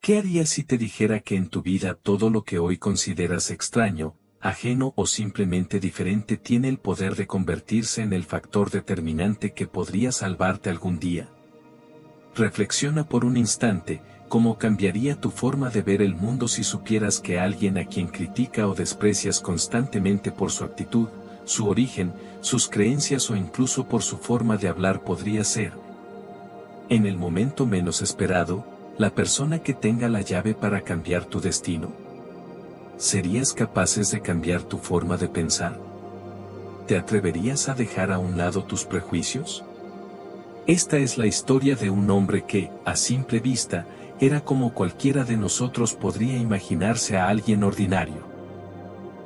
¿Qué harías si te dijera que en tu vida todo lo que hoy consideras extraño, ajeno o simplemente diferente tiene el poder de convertirse en el factor determinante que podría salvarte algún día? Reflexiona por un instante, ¿cómo cambiaría tu forma de ver el mundo si supieras que alguien a quien critica o desprecias constantemente por su actitud, su origen, sus creencias o incluso por su forma de hablar podría ser, en el momento menos esperado, la persona que tenga la llave para cambiar tu destino? ¿Serías capaces de cambiar tu forma de pensar? ¿Te atreverías a dejar a un lado tus prejuicios? Esta es la historia de un hombre que, a simple vista, era como cualquiera de nosotros podría imaginarse a alguien ordinario.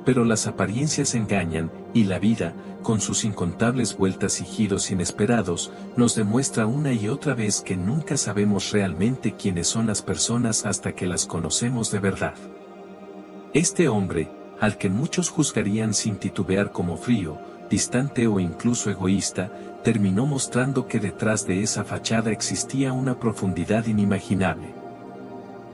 Pero las apariencias engañan, y la vida, con sus incontables vueltas y giros inesperados, nos demuestra una y otra vez que nunca sabemos realmente quiénes son las personas hasta que las conocemos de verdad. Este hombre, al que muchos juzgarían sin titubear como frío, distante o incluso egoísta, terminó mostrando que detrás de esa fachada existía una profundidad inimaginable.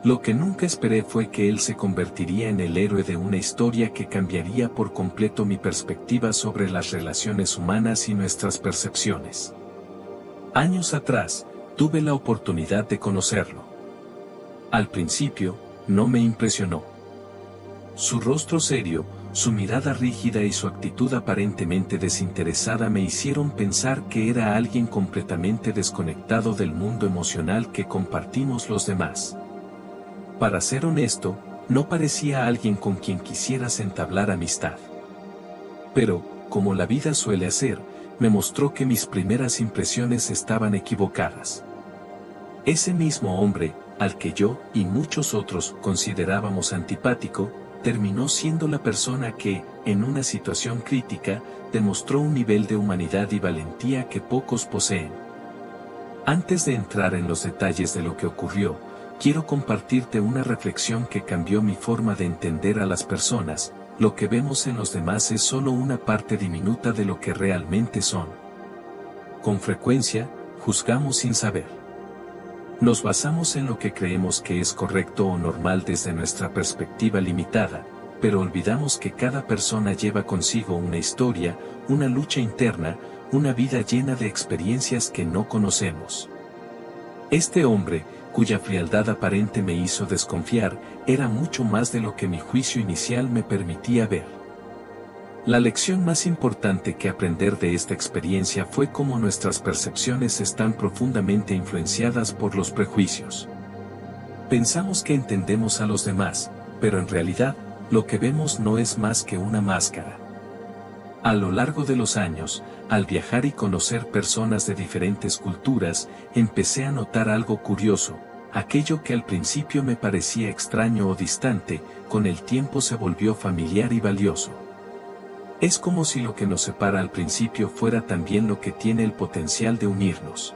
Lo que nunca esperé fue que él se convertiría en el héroe de una historia que cambiaría por completo mi perspectiva sobre las relaciones humanas y nuestras percepciones. Años atrás, tuve la oportunidad de conocerlo. Al principio, no me impresionó. Su rostro serio, su mirada rígida y su actitud aparentemente desinteresada me hicieron pensar que era alguien completamente desconectado del mundo emocional que compartimos los demás. Para ser honesto, no parecía alguien con quien quisieras entablar amistad. Pero, como la vida suele hacer, me mostró que mis primeras impresiones estaban equivocadas. Ese mismo hombre, al que yo y muchos otros considerábamos antipático, terminó siendo la persona que, en una situación crítica, demostró un nivel de humanidad y valentía que pocos poseen. Antes de entrar en los detalles de lo que ocurrió, quiero compartirte una reflexión que cambió mi forma de entender a las personas. Lo que vemos en los demás es solo una parte diminuta de lo que realmente son. Con frecuencia, juzgamos sin saber. Nos basamos en lo que creemos que es correcto o normal desde nuestra perspectiva limitada, pero olvidamos que cada persona lleva consigo una historia, una lucha interna, una vida llena de experiencias que no conocemos. Este hombre, cuya frialdad aparente me hizo desconfiar, era mucho más de lo que mi juicio inicial me permitía ver. La lección más importante que aprender de esta experiencia fue cómo nuestras percepciones están profundamente influenciadas por los prejuicios. Pensamos que entendemos a los demás, pero en realidad, lo que vemos no es más que una máscara. A lo largo de los años, al viajar y conocer personas de diferentes culturas, empecé a notar algo curioso. Aquello que al principio me parecía extraño o distante, con el tiempo se volvió familiar y valioso. Es como si lo que nos separa al principio fuera también lo que tiene el potencial de unirnos.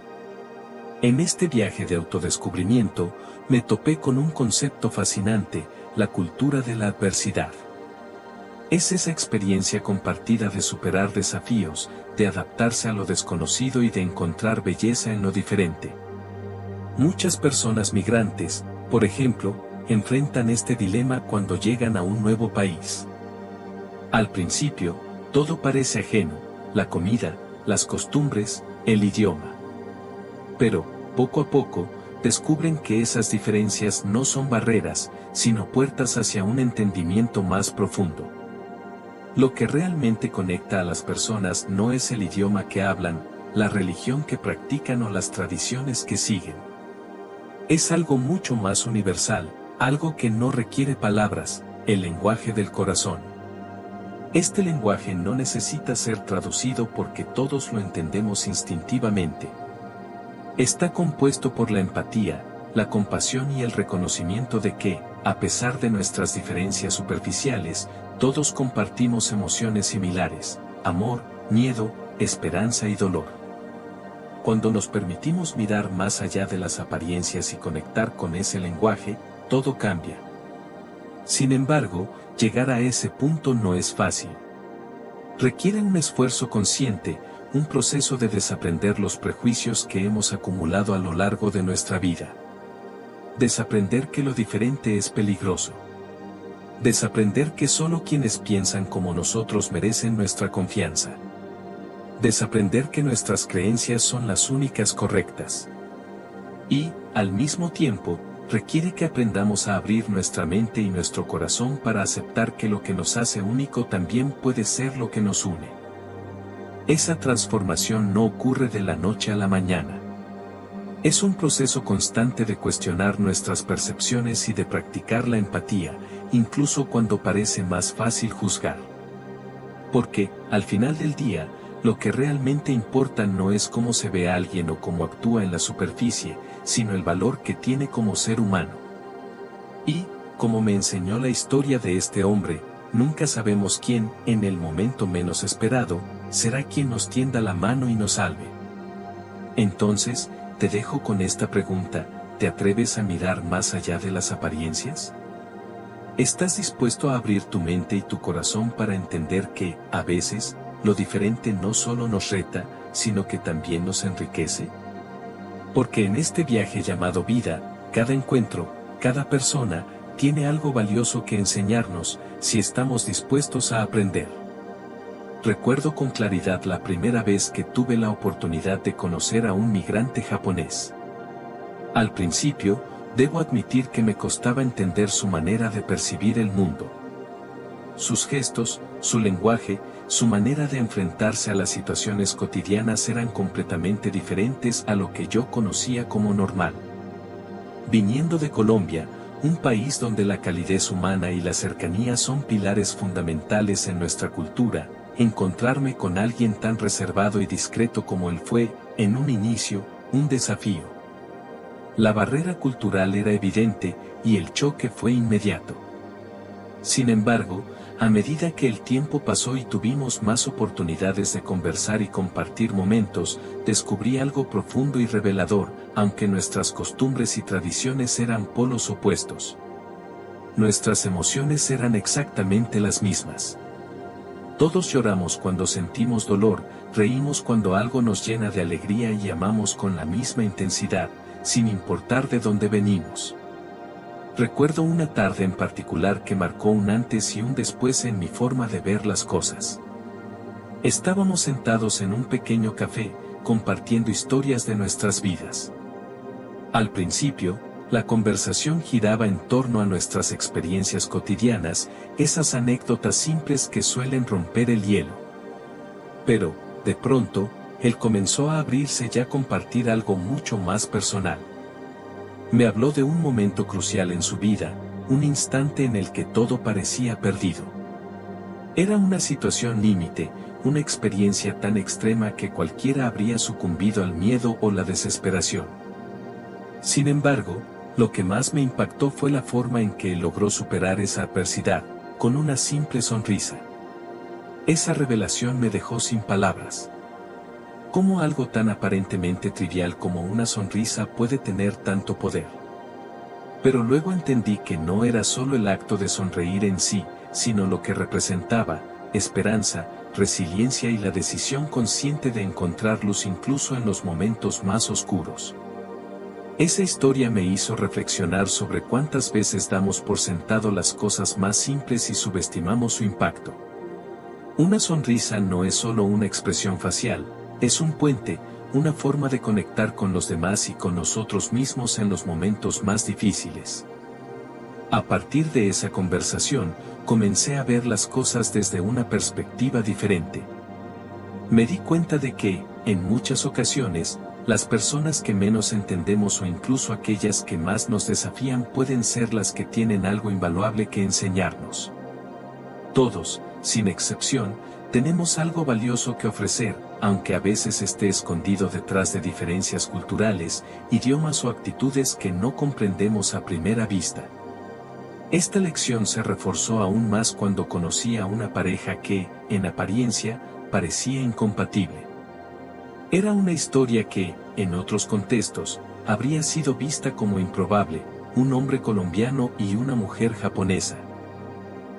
En este viaje de autodescubrimiento, me topé con un concepto fascinante: la cultura de la adversidad. Es esa experiencia compartida de superar desafíos, de adaptarse a lo desconocido y de encontrar belleza en lo diferente. Muchas personas migrantes, por ejemplo, enfrentan este dilema cuando llegan a un nuevo país. Al principio, todo parece ajeno: la comida, las costumbres, el idioma. Pero, poco a poco, descubren que esas diferencias no son barreras, sino puertas hacia un entendimiento más profundo. Lo que realmente conecta a las personas no es el idioma que hablan, la religión que practican o las tradiciones que siguen. Es algo mucho más universal, algo que no requiere palabras: el lenguaje del corazón. Este lenguaje no necesita ser traducido porque todos lo entendemos instintivamente. Está compuesto por la empatía, la compasión y el reconocimiento de que, a pesar de nuestras diferencias superficiales, todos compartimos emociones similares: amor, miedo, esperanza y dolor. Cuando nos permitimos mirar más allá de las apariencias y conectar con ese lenguaje, todo cambia. Sin embargo, llegar a ese punto no es fácil. Requiere un esfuerzo consciente, un proceso de desaprender los prejuicios que hemos acumulado a lo largo de nuestra vida. Desaprender que lo diferente es peligroso. Desaprender que solo quienes piensan como nosotros merecen nuestra confianza. Desaprender que nuestras creencias son las únicas correctas. Y, al mismo tiempo, requiere que aprendamos a abrir nuestra mente y nuestro corazón para aceptar que lo que nos hace único también puede ser lo que nos une. Esa transformación no ocurre de la noche a la mañana. Es un proceso constante de cuestionar nuestras percepciones y de practicar la empatía, incluso cuando parece más fácil juzgar. Porque, al final del día, lo que realmente importa no es cómo se ve a alguien o cómo actúa en la superficie, sino el valor que tiene como ser humano. Y, como me enseñó la historia de este hombre, nunca sabemos quién, en el momento menos esperado, será quien nos tienda la mano y nos salve. Entonces, te dejo con esta pregunta: ¿te atreves a mirar más allá de las apariencias? ¿Estás dispuesto a abrir tu mente y tu corazón para entender que, a veces, lo diferente no solo nos reta, sino que también nos enriquece? Porque en este viaje llamado vida, cada encuentro, cada persona, tiene algo valioso que enseñarnos, si estamos dispuestos a aprender. Recuerdo con claridad la primera vez que tuve la oportunidad de conocer a un migrante japonés. Al principio, debo admitir que me costaba entender su manera de percibir el mundo. Sus gestos, su lenguaje, su manera de enfrentarse a las situaciones cotidianas eran completamente diferentes a lo que yo conocía como normal. Viniendo de Colombia, un país donde la calidez humana y la cercanía son pilares fundamentales en nuestra cultura, encontrarme con alguien tan reservado y discreto como él fue, en un inicio, un desafío. La barrera cultural era evidente, y el choque fue inmediato. Sin embargo, a medida que el tiempo pasó y tuvimos más oportunidades de conversar y compartir momentos, descubrí algo profundo y revelador, aunque nuestras costumbres y tradiciones eran polos opuestos. Nuestras emociones eran exactamente las mismas. Todos lloramos cuando sentimos dolor, reímos cuando algo nos llena de alegría y amamos con la misma intensidad, sin importar de dónde venimos. Recuerdo una tarde en particular que marcó un antes y un después en mi forma de ver las cosas. Estábamos sentados en un pequeño café, compartiendo historias de nuestras vidas. Al principio, la conversación giraba en torno a nuestras experiencias cotidianas, esas anécdotas simples que suelen romper el hielo. Pero, de pronto, él comenzó a abrirse y a compartir algo mucho más personal. Me habló de un momento crucial en su vida, un instante en el que todo parecía perdido. Era una situación límite, una experiencia tan extrema que cualquiera habría sucumbido al miedo o la desesperación. Sin embargo, lo que más me impactó fue la forma en que él logró superar esa adversidad, con una simple sonrisa. Esa revelación me dejó sin palabras. ¿Cómo algo tan aparentemente trivial como una sonrisa puede tener tanto poder? Pero luego entendí que no era solo el acto de sonreír en sí, sino lo que representaba: esperanza, resiliencia y la decisión consciente de encontrar luz incluso en los momentos más oscuros. Esa historia me hizo reflexionar sobre cuántas veces damos por sentado las cosas más simples y subestimamos su impacto. Una sonrisa no es solo una expresión facial, es un puente, una forma de conectar con los demás y con nosotros mismos en los momentos más difíciles. A partir de esa conversación, comencé a ver las cosas desde una perspectiva diferente. Me di cuenta de que, en muchas ocasiones, las personas que menos entendemos o incluso aquellas que más nos desafían pueden ser las que tienen algo invaluable que enseñarnos. Todos, sin excepción, tenemos algo valioso que ofrecer, aunque a veces esté escondido detrás de diferencias culturales, idiomas o actitudes que no comprendemos a primera vista. Esta lección se reforzó aún más cuando conocí a una pareja que, en apariencia, parecía incompatible. Era una historia que, en otros contextos, habría sido vista como improbable: un hombre colombiano y una mujer japonesa.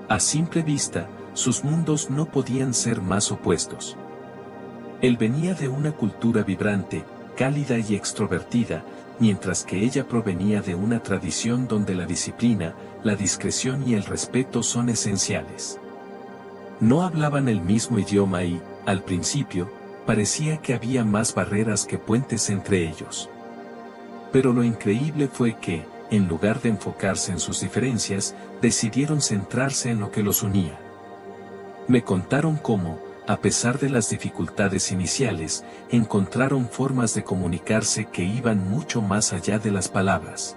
A simple vista, sus mundos no podían ser más opuestos. Él venía de una cultura vibrante, cálida y extrovertida, mientras que ella provenía de una tradición donde la disciplina, la discreción y el respeto son esenciales. No hablaban el mismo idioma y, al principio, parecía que había más barreras que puentes entre ellos. Pero lo increíble fue que, en lugar de enfocarse en sus diferencias, decidieron centrarse en lo que los unía. Me contaron cómo, a pesar de las dificultades iniciales, encontraron formas de comunicarse que iban mucho más allá de las palabras.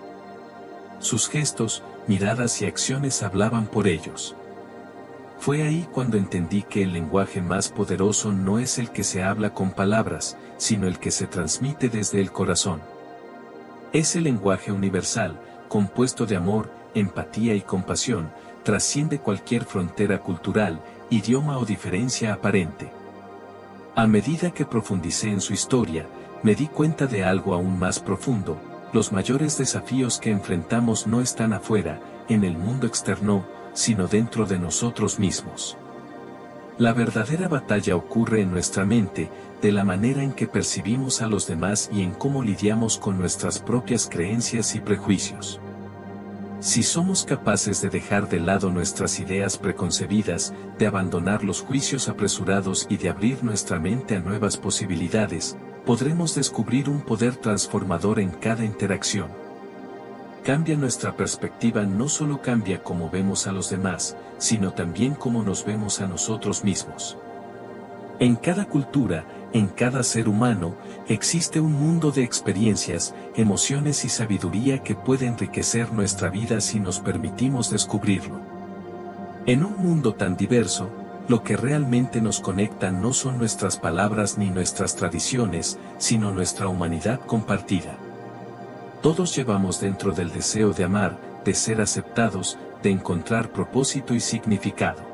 Sus gestos, miradas y acciones hablaban por ellos. Fue ahí cuando entendí que el lenguaje más poderoso no es el que se habla con palabras, sino el que se transmite desde el corazón. Es el lenguaje universal, compuesto de amor, empatía y compasión, trasciende cualquier frontera cultural, idioma o diferencia aparente. A medida que profundicé en su historia, me di cuenta de algo aún más profundo: los mayores desafíos que enfrentamos no están afuera, en el mundo externo, sino dentro de nosotros mismos. La verdadera batalla ocurre en nuestra mente, de la manera en que percibimos a los demás y en cómo lidiamos con nuestras propias creencias y prejuicios. Si somos capaces de dejar de lado nuestras ideas preconcebidas, de abandonar los juicios apresurados y de abrir nuestra mente a nuevas posibilidades, podremos descubrir un poder transformador en cada interacción. Cambia nuestra perspectiva no solo cambia cómo vemos a los demás, sino también cómo nos vemos a nosotros mismos. En cada cultura, en cada ser humano, existe un mundo de experiencias, emociones y sabiduría que puede enriquecer nuestra vida si nos permitimos descubrirlo. En un mundo tan diverso, lo que realmente nos conecta no son nuestras palabras ni nuestras tradiciones, sino nuestra humanidad compartida. Todos llevamos dentro del deseo de amar, de ser aceptados, de encontrar propósito y significado.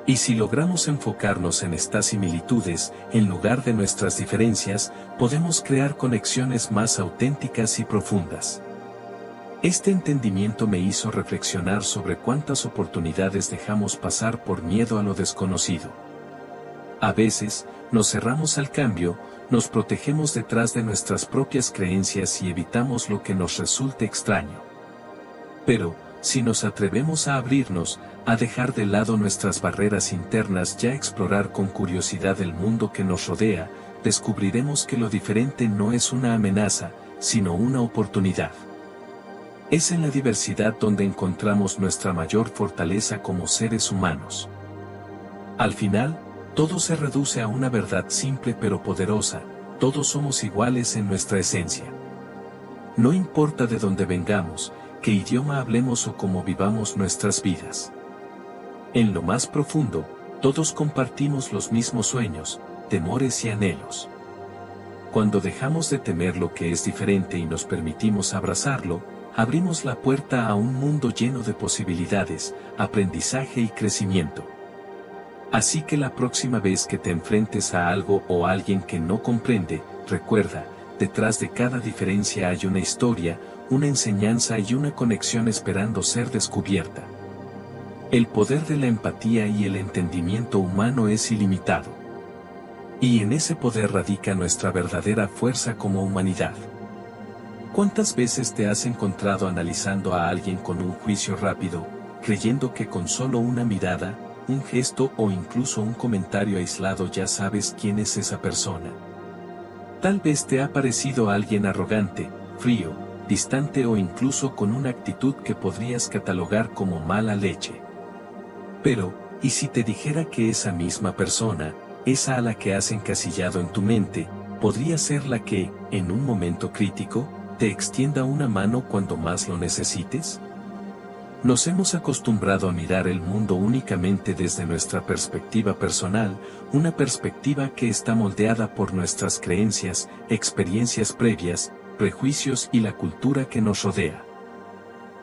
Y si logramos enfocarnos en estas similitudes, en lugar de nuestras diferencias, podemos crear conexiones más auténticas y profundas. Este entendimiento me hizo reflexionar sobre cuántas oportunidades dejamos pasar por miedo a lo desconocido. A veces, nos cerramos al cambio, nos protegemos detrás de nuestras propias creencias y evitamos lo que nos resulte extraño. Pero, si nos atrevemos a abrirnos, a dejar de lado nuestras barreras internas y a explorar con curiosidad el mundo que nos rodea, descubriremos que lo diferente no es una amenaza, sino una oportunidad. Es en la diversidad donde encontramos nuestra mayor fortaleza como seres humanos. Al final, todo se reduce a una verdad simple pero poderosa: todos somos iguales en nuestra esencia. No importa de dónde vengamos, qué idioma hablemos o cómo vivamos nuestras vidas. En lo más profundo, todos compartimos los mismos sueños, temores y anhelos. Cuando dejamos de temer lo que es diferente y nos permitimos abrazarlo, abrimos la puerta a un mundo lleno de posibilidades, aprendizaje y crecimiento. Así que la próxima vez que te enfrentes a algo o a alguien que no comprende, recuerda: detrás de cada diferencia hay una historia, una enseñanza y una conexión esperando ser descubierta. El poder de la empatía y el entendimiento humano es ilimitado. Y en ese poder radica nuestra verdadera fuerza como humanidad. ¿Cuántas veces te has encontrado analizando a alguien con un juicio rápido, creyendo que con solo una mirada, un gesto o incluso un comentario aislado ya sabes quién es esa persona? Tal vez te ha parecido alguien arrogante, frío, distante o incluso con una actitud que podrías catalogar como mala leche. Pero, ¿y si te dijera que esa misma persona, esa a la que has encasillado en tu mente, podría ser la que, en un momento crítico, te extienda una mano cuando más lo necesites? Nos hemos acostumbrado a mirar el mundo únicamente desde nuestra perspectiva personal, una perspectiva que está moldeada por nuestras creencias, experiencias previas, prejuicios y la cultura que nos rodea.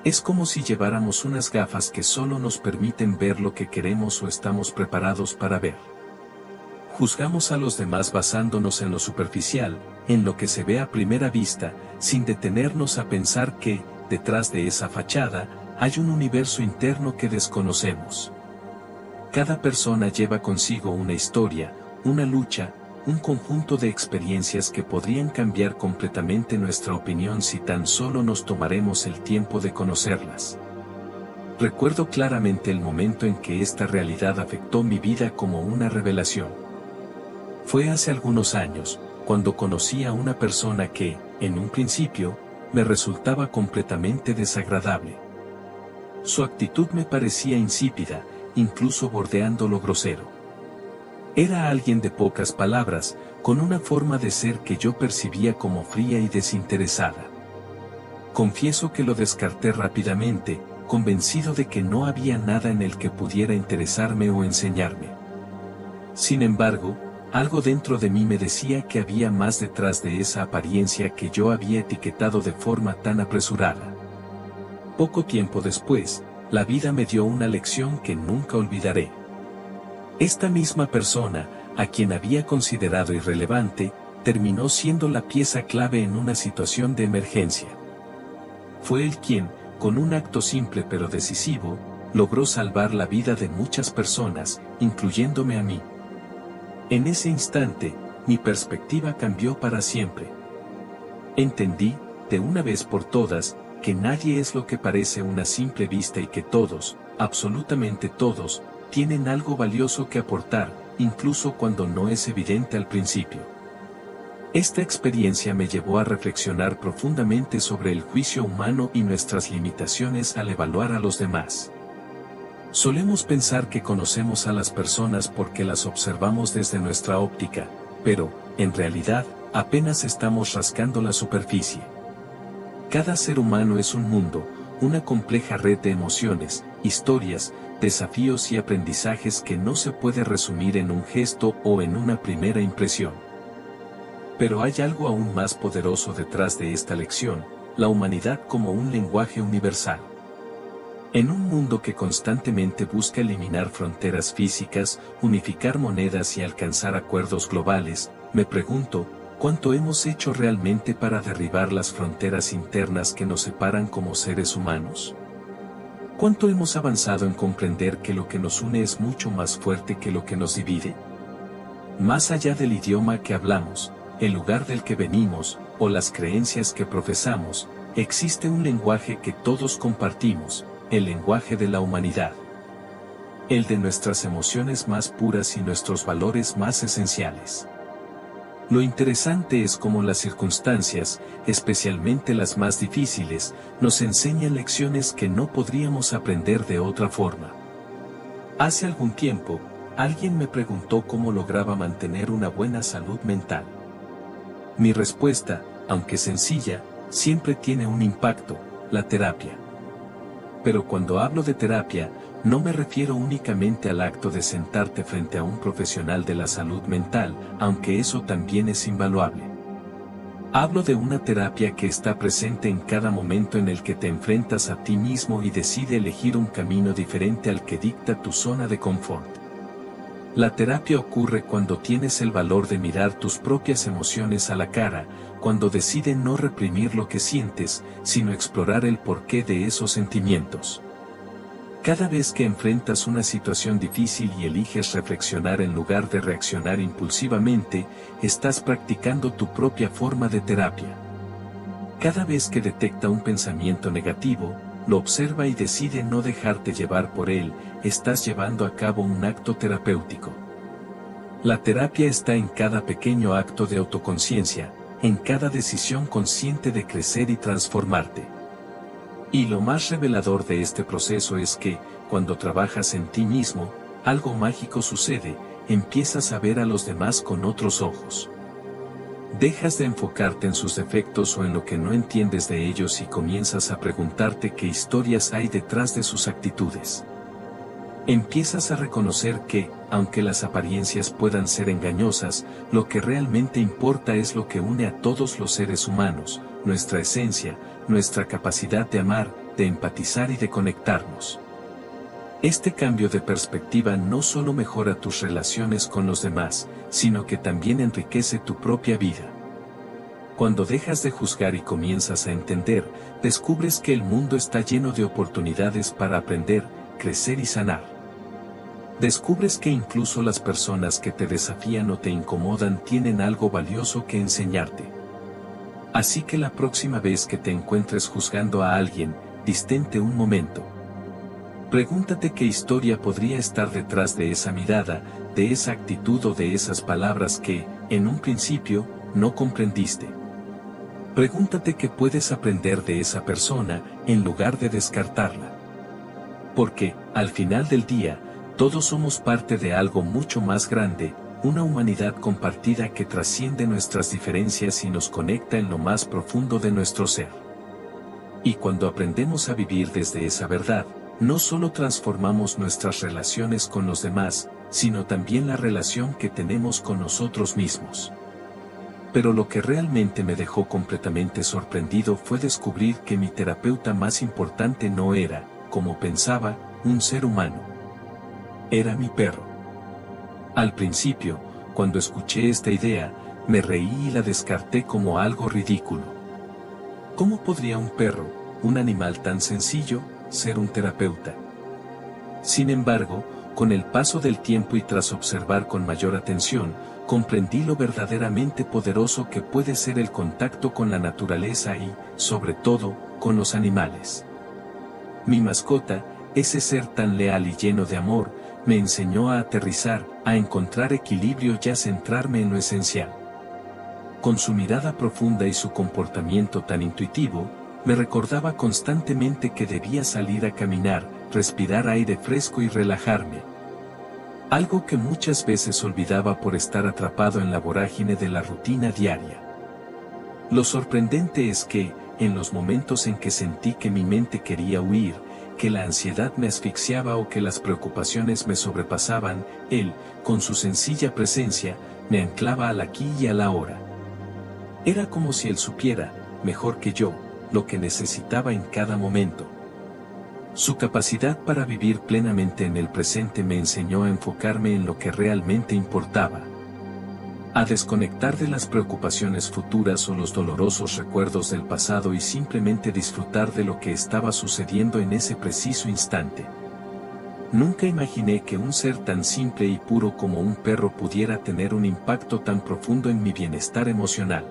Es como si lleváramos unas gafas que solo nos permiten ver lo que queremos o estamos preparados para ver. Juzgamos a los demás basándonos en lo superficial, en lo que se ve a primera vista, sin detenernos a pensar que, detrás de esa fachada, hay un universo interno que desconocemos. Cada persona lleva consigo una historia, una lucha, un conjunto de experiencias que podrían cambiar completamente nuestra opinión si tan solo nos tomaremos el tiempo de conocerlas. Recuerdo claramente el momento en que esta realidad afectó mi vida como una revelación. Fue hace algunos años, cuando conocí a una persona que, en un principio, me resultaba completamente desagradable. Su actitud me parecía insípida, incluso bordeando lo grosero. Era alguien de pocas palabras, con una forma de ser que yo percibía como fría y desinteresada. Confieso que lo descarté rápidamente, convencido de que no había nada en el que pudiera interesarme o enseñarme. Sin embargo, algo dentro de mí me decía que había más detrás de esa apariencia que yo había etiquetado de forma tan apresurada. Poco tiempo después, la vida me dio una lección que nunca olvidaré. Esta misma persona, a quien había considerado irrelevante, terminó siendo la pieza clave en una situación de emergencia. Fue él quien, con un acto simple pero decisivo, logró salvar la vida de muchas personas, incluyéndome a mí. En ese instante, mi perspectiva cambió para siempre. Entendí, de una vez por todas, que nadie es lo que parece a una simple vista y que todos, absolutamente todos, tienen algo valioso que aportar, incluso cuando no es evidente al principio. Esta experiencia me llevó a reflexionar profundamente sobre el juicio humano y nuestras limitaciones al evaluar a los demás. Solemos pensar que conocemos a las personas porque las observamos desde nuestra óptica, pero, en realidad, apenas estamos rascando la superficie. Cada ser humano es un mundo, una compleja red de emociones, historias, desafíos y aprendizajes que no se puede resumir en un gesto o en una primera impresión. Pero hay algo aún más poderoso detrás de esta lección, la humanidad como un lenguaje universal. En un mundo que constantemente busca eliminar fronteras físicas, unificar monedas y alcanzar acuerdos globales, me pregunto, ¿cuánto hemos hecho realmente para derribar las fronteras internas que nos separan como seres humanos? ¿Cuánto hemos avanzado en comprender que lo que nos une es mucho más fuerte que lo que nos divide? Más allá del idioma que hablamos, el lugar del que venimos, o las creencias que profesamos, existe un lenguaje que todos compartimos, el lenguaje de la humanidad. El de nuestras emociones más puras y nuestros valores más esenciales. Lo interesante es cómo las circunstancias, especialmente las más difíciles, nos enseñan lecciones que no podríamos aprender de otra forma. Hace algún tiempo, alguien me preguntó cómo lograba mantener una buena salud mental. Mi respuesta, aunque sencilla, siempre tiene un impacto: la terapia. Pero cuando hablo de terapia, no me refiero únicamente al acto de sentarte frente a un profesional de la salud mental, aunque eso también es invaluable. Hablo de una terapia que está presente en cada momento en el que te enfrentas a ti mismo y decide elegir un camino diferente al que dicta tu zona de confort. La terapia ocurre cuando tienes el valor de mirar tus propias emociones a la cara, cuando decides no reprimir lo que sientes, sino explorar el porqué de esos sentimientos. Cada vez que enfrentas una situación difícil y eliges reflexionar en lugar de reaccionar impulsivamente, estás practicando tu propia forma de terapia. Cada vez que detecta un pensamiento negativo, lo observa y decide no dejarte llevar por él, estás llevando a cabo un acto terapéutico. La terapia está en cada pequeño acto de autoconciencia, en cada decisión consciente de crecer y transformarte. Y lo más revelador de este proceso es que, cuando trabajas en ti mismo, algo mágico sucede, empiezas a ver a los demás con otros ojos. Dejas de enfocarte en sus defectos o en lo que no entiendes de ellos y comienzas a preguntarte qué historias hay detrás de sus actitudes. Empiezas a reconocer que, aunque las apariencias puedan ser engañosas, lo que realmente importa es lo que une a todos los seres humanos, nuestra esencia, nuestra capacidad de amar, de empatizar y de conectarnos. Este cambio de perspectiva no solo mejora tus relaciones con los demás, sino que también enriquece tu propia vida. Cuando dejas de juzgar y comienzas a entender, descubres que el mundo está lleno de oportunidades para aprender, crecer y sanar. Descubres que incluso las personas que te desafían o te incomodan tienen algo valioso que enseñarte. Así que la próxima vez que te encuentres juzgando a alguien, distente un momento. Pregúntate qué historia podría estar detrás de esa mirada, de esa actitud o de esas palabras que, en un principio, no comprendiste. Pregúntate qué puedes aprender de esa persona, en lugar de descartarla. Porque, al final del día, todos somos parte de algo mucho más grande, una humanidad compartida que trasciende nuestras diferencias y nos conecta en lo más profundo de nuestro ser. Y cuando aprendemos a vivir desde esa verdad, no solo transformamos nuestras relaciones con los demás, sino también la relación que tenemos con nosotros mismos. Pero lo que realmente me dejó completamente sorprendido fue descubrir que mi terapeuta más importante no era, como pensaba, un ser humano. Era mi perro. Al principio, cuando escuché esta idea, me reí y la descarté como algo ridículo. ¿Cómo podría un perro, un animal tan sencillo, ser un terapeuta? Sin embargo, con el paso del tiempo y tras observar con mayor atención, comprendí lo verdaderamente poderoso que puede ser el contacto con la naturaleza y, sobre todo, con los animales. Mi mascota, ese ser tan leal y lleno de amor, me enseñó a aterrizar, a encontrar equilibrio y a centrarme en lo esencial. Con su mirada profunda y su comportamiento tan intuitivo, me recordaba constantemente que debía salir a caminar, respirar aire fresco y relajarme. Algo que muchas veces olvidaba por estar atrapado en la vorágine de la rutina diaria. Lo sorprendente es que, en los momentos en que sentí que mi mente quería huir, que la ansiedad me asfixiaba o que las preocupaciones me sobrepasaban, él, con su sencilla presencia, me anclaba al aquí y a la ahora. Era como si él supiera, mejor que yo, lo que necesitaba en cada momento. Su capacidad para vivir plenamente en el presente me enseñó a enfocarme en lo que realmente importaba. A desconectar de las preocupaciones futuras o los dolorosos recuerdos del pasado y simplemente disfrutar de lo que estaba sucediendo en ese preciso instante. Nunca imaginé que un ser tan simple y puro como un perro pudiera tener un impacto tan profundo en mi bienestar emocional.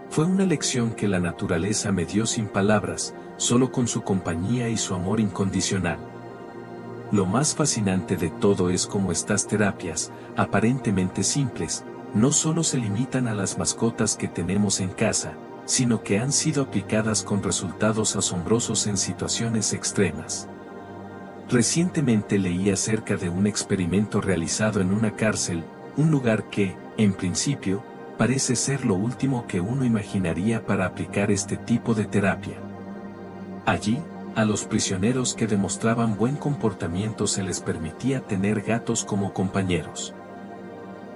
Fue una lección que la naturaleza me dio sin palabras, solo con su compañía y su amor incondicional. Lo más fascinante de todo es cómo estas terapias, aparentemente simples, no solo se limitan a las mascotas que tenemos en casa, sino que han sido aplicadas con resultados asombrosos en situaciones extremas. Recientemente leí acerca de un experimento realizado en una cárcel, un lugar que, en principio, parece ser lo último que uno imaginaría para aplicar este tipo de terapia. Allí, a los prisioneros que demostraban buen comportamiento se les permitía tener gatos como compañeros.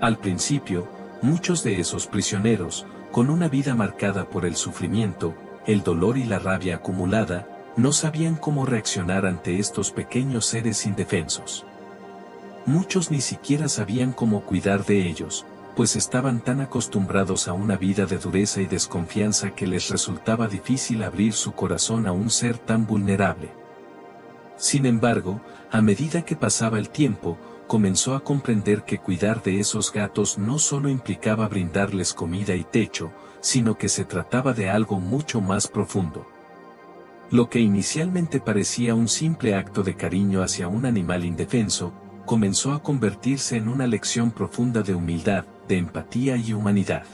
Al principio, muchos de esos prisioneros, con una vida marcada por el sufrimiento, el dolor y la rabia acumulada, no sabían cómo reaccionar ante estos pequeños seres indefensos. Muchos ni siquiera sabían cómo cuidar de ellos, pues estaban tan acostumbrados a una vida de dureza y desconfianza que les resultaba difícil abrir su corazón a un ser tan vulnerable. Sin embargo, a medida que pasaba el tiempo, comenzó a comprender que cuidar de esos gatos no solo implicaba brindarles comida y techo, sino que se trataba de algo mucho más profundo. Lo que inicialmente parecía un simple acto de cariño hacia un animal indefenso, comenzó a convertirse en una lección profunda de humildad, de empatía y humanidad.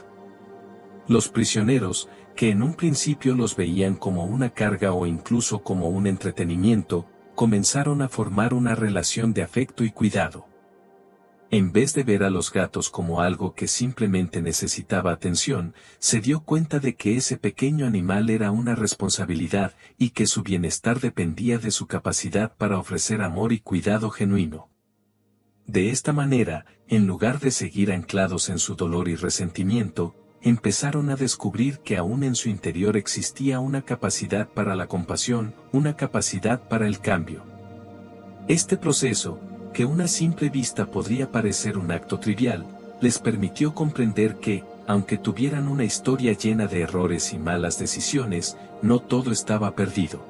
Los prisioneros, que en un principio los veían como una carga o incluso como un entretenimiento, comenzaron a formar una relación de afecto y cuidado. En vez de ver a los gatos como algo que simplemente necesitaba atención, se dio cuenta de que ese pequeño animal era una responsabilidad y que su bienestar dependía de su capacidad para ofrecer amor y cuidado genuino. De esta manera, en lugar de seguir anclados en su dolor y resentimiento, empezaron a descubrir que aún en su interior existía una capacidad para la compasión, una capacidad para el cambio. Este proceso, que a una simple vista podría parecer un acto trivial, les permitió comprender que, aunque tuvieran una historia llena de errores y malas decisiones, no todo estaba perdido.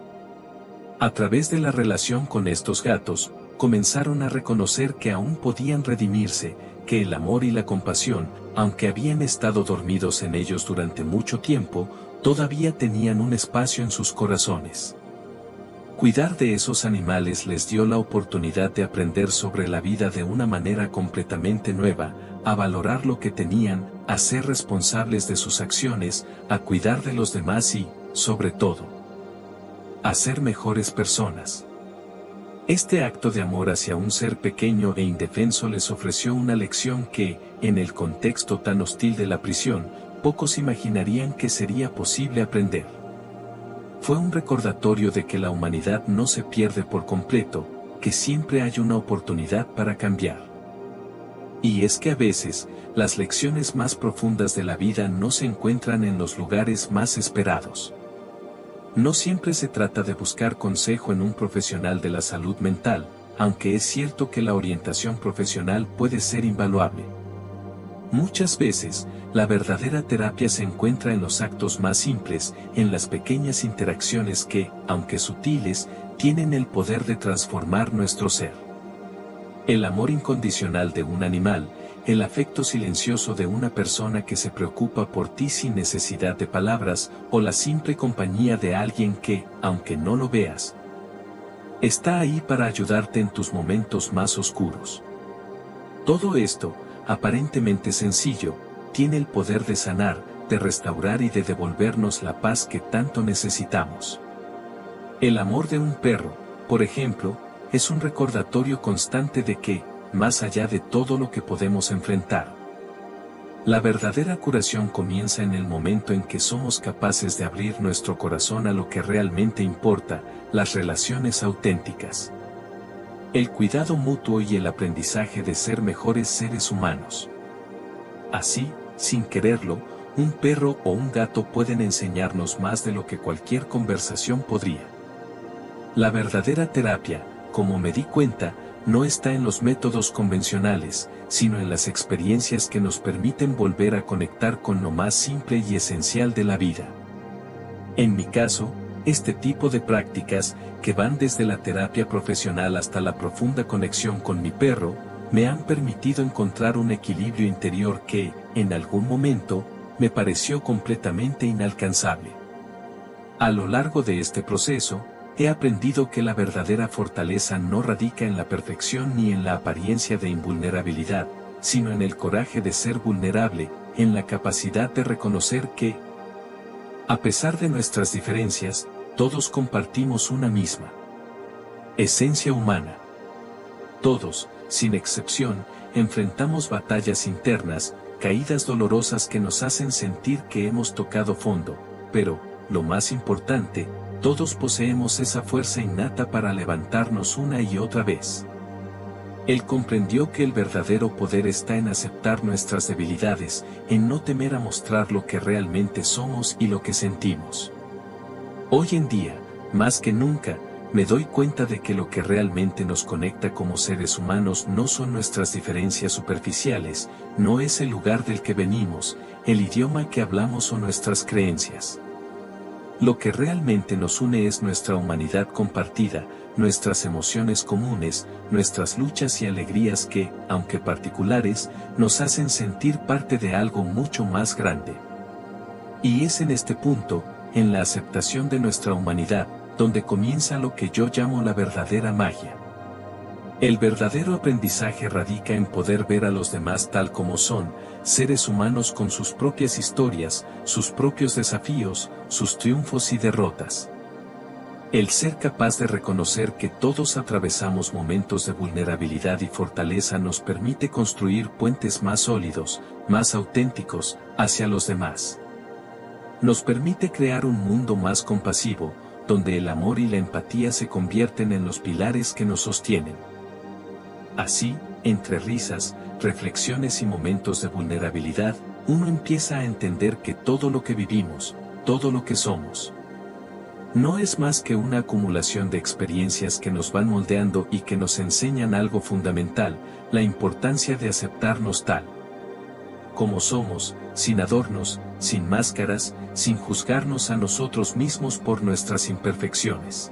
A través de la relación con estos gatos, comenzaron a reconocer que aún podían redimirse, que el amor y la compasión, aunque habían estado dormidos en ellos durante mucho tiempo, todavía tenían un espacio en sus corazones. Cuidar de esos animales les dio la oportunidad de aprender sobre la vida de una manera completamente nueva, a valorar lo que tenían, a ser responsables de sus acciones, a cuidar de los demás y, sobre todo, a ser mejores personas. Este acto de amor hacia un ser pequeño e indefenso les ofreció una lección que, en el contexto tan hostil de la prisión, pocos imaginarían que sería posible aprender. Fue un recordatorio de que la humanidad no se pierde por completo, que siempre hay una oportunidad para cambiar. Y es que a veces, las lecciones más profundas de la vida no se encuentran en los lugares más esperados. No siempre se trata de buscar consejo en un profesional de la salud mental, aunque es cierto que la orientación profesional puede ser invaluable. Muchas veces, la verdadera terapia se encuentra en los actos más simples, en las pequeñas interacciones que, aunque sutiles, tienen el poder de transformar nuestro ser. El amor incondicional de un animal, el afecto silencioso de una persona que se preocupa por ti sin necesidad de palabras, o la simple compañía de alguien que, aunque no lo veas, está ahí para ayudarte en tus momentos más oscuros. Todo esto, aparentemente sencillo, tiene el poder de sanar, de restaurar y de devolvernos la paz que tanto necesitamos. El amor de un perro, por ejemplo, es un recordatorio constante de que, más allá de todo lo que podemos enfrentar, la verdadera curación comienza en el momento en que somos capaces de abrir nuestro corazón a lo que realmente importa, las relaciones auténticas. El cuidado mutuo y el aprendizaje de ser mejores seres humanos. Así, sin quererlo, un perro o un gato pueden enseñarnos más de lo que cualquier conversación podría. La verdadera terapia, como me di cuenta, no está en los métodos convencionales, sino en las experiencias que nos permiten volver a conectar con lo más simple y esencial de la vida. En mi caso, este tipo de prácticas, que van desde la terapia profesional hasta la profunda conexión con mi perro, me han permitido encontrar un equilibrio interior que, en algún momento, me pareció completamente inalcanzable. A lo largo de este proceso, he aprendido que la verdadera fortaleza no radica en la perfección ni en la apariencia de invulnerabilidad, sino en el coraje de ser vulnerable, en la capacidad de reconocer que, a pesar de nuestras diferencias, todos compartimos una misma esencia humana. Todos, sin excepción, enfrentamos batallas internas, caídas dolorosas que nos hacen sentir que hemos tocado fondo, pero, lo más importante, todos poseemos esa fuerza innata para levantarnos una y otra vez. Él comprendió que el verdadero poder está en aceptar nuestras debilidades, en no temer a mostrar lo que realmente somos y lo que sentimos. Hoy en día, más que nunca, me doy cuenta de que lo que realmente nos conecta como seres humanos no son nuestras diferencias superficiales, no es el lugar del que venimos, el idioma que hablamos o nuestras creencias. Lo que realmente nos une es nuestra humanidad compartida, nuestras emociones comunes, nuestras luchas y alegrías que, aunque particulares, nos hacen sentir parte de algo mucho más grande. Y es en este punto, en la aceptación de nuestra humanidad, donde comienza lo que yo llamo la verdadera magia. El verdadero aprendizaje radica en poder ver a los demás tal como son, seres humanos con sus propias historias, sus propios desafíos, sus triunfos y derrotas. El ser capaz de reconocer que todos atravesamos momentos de vulnerabilidad y fortaleza nos permite construir puentes más sólidos, más auténticos, hacia los demás. Nos permite crear un mundo más compasivo, donde el amor y la empatía se convierten en los pilares que nos sostienen. Así, entre risas, reflexiones y momentos de vulnerabilidad, uno empieza a entender que todo lo que vivimos, todo lo que somos, no es más que una acumulación de experiencias que nos van moldeando y que nos enseñan algo fundamental, la importancia de aceptarnos tal como somos, sin adornos, sin máscaras, sin juzgarnos a nosotros mismos por nuestras imperfecciones.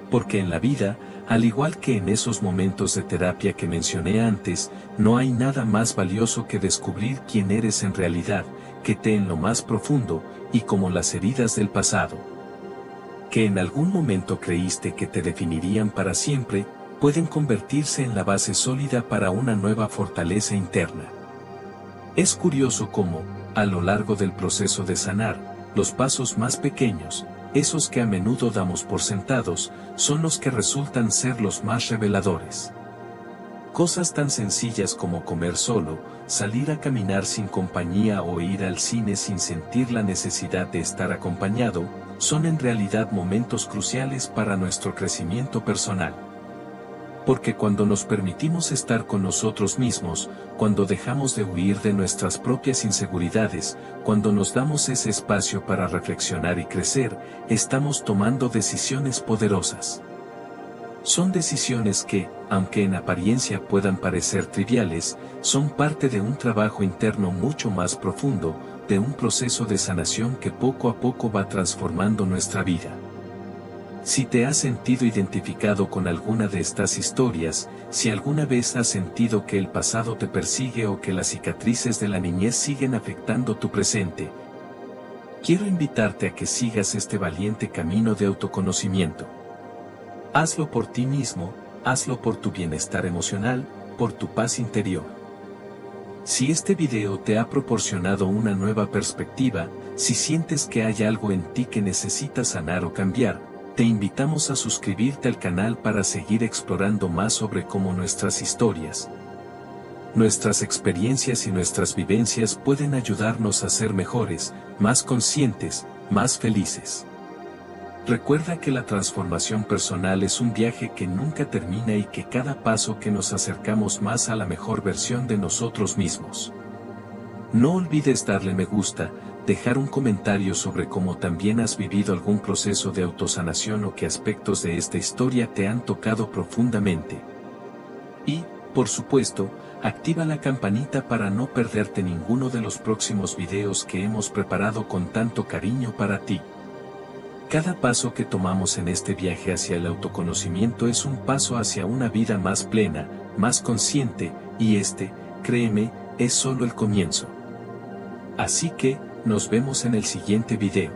Porque en la vida, al igual que en esos momentos de terapia que mencioné antes, no hay nada más valioso que descubrir quién eres en realidad, que te en lo más profundo, y como las heridas del pasado, que en algún momento creíste que te definirían para siempre, pueden convertirse en la base sólida para una nueva fortaleza interna. Es curioso cómo, a lo largo del proceso de sanar, los pasos más pequeños, esos que a menudo damos por sentados, son los que resultan ser los más reveladores. Cosas tan sencillas como comer solo, salir a caminar sin compañía o ir al cine sin sentir la necesidad de estar acompañado, son en realidad momentos cruciales para nuestro crecimiento personal. Porque cuando nos permitimos estar con nosotros mismos, cuando dejamos de huir de nuestras propias inseguridades, cuando nos damos ese espacio para reflexionar y crecer, estamos tomando decisiones poderosas. Son decisiones que, aunque en apariencia puedan parecer triviales, son parte de un trabajo interno mucho más profundo, de un proceso de sanación que poco a poco va transformando nuestra vida. Si te has sentido identificado con alguna de estas historias, si alguna vez has sentido que el pasado te persigue o que las cicatrices de la niñez siguen afectando tu presente, quiero invitarte a que sigas este valiente camino de autoconocimiento. Hazlo por ti mismo, hazlo por tu bienestar emocional, por tu paz interior. Si este video te ha proporcionado una nueva perspectiva, si sientes que hay algo en ti que necesitas sanar o cambiar, te invitamos a suscribirte al canal para seguir explorando más sobre cómo nuestras historias, nuestras experiencias y nuestras vivencias pueden ayudarnos a ser mejores, más conscientes, más felices. Recuerda que la transformación personal es un viaje que nunca termina y que cada paso que nos acercamos más a la mejor versión de nosotros mismos. No olvides darle me gusta, dejar un comentario sobre cómo también has vivido algún proceso de autosanación o qué aspectos de esta historia te han tocado profundamente. Y, por supuesto, activa la campanita para no perderte ninguno de los próximos videos que hemos preparado con tanto cariño para ti. Cada paso que tomamos en este viaje hacia el autoconocimiento es un paso hacia una vida más plena, más consciente, y créeme, es solo el comienzo. Así que, nos vemos en el siguiente video.